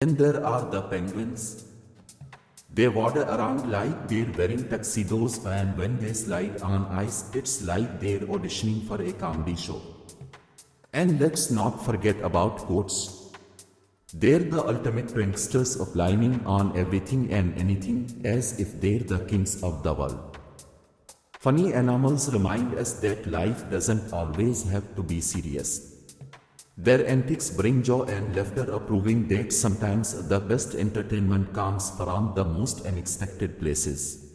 Then there are the penguins. They wander around like they're wearing tuxedos, and when they slide on ice, it's like they're auditioning for a comedy show. And let's not forget about goats. They're the ultimate pranksters of blaming on everything and anything as if they're the kings of the world. Funny animals remind us that life doesn't always have to be serious. Their antics bring joy and laughter, proving that sometimes the best entertainment comes from the most unexpected places.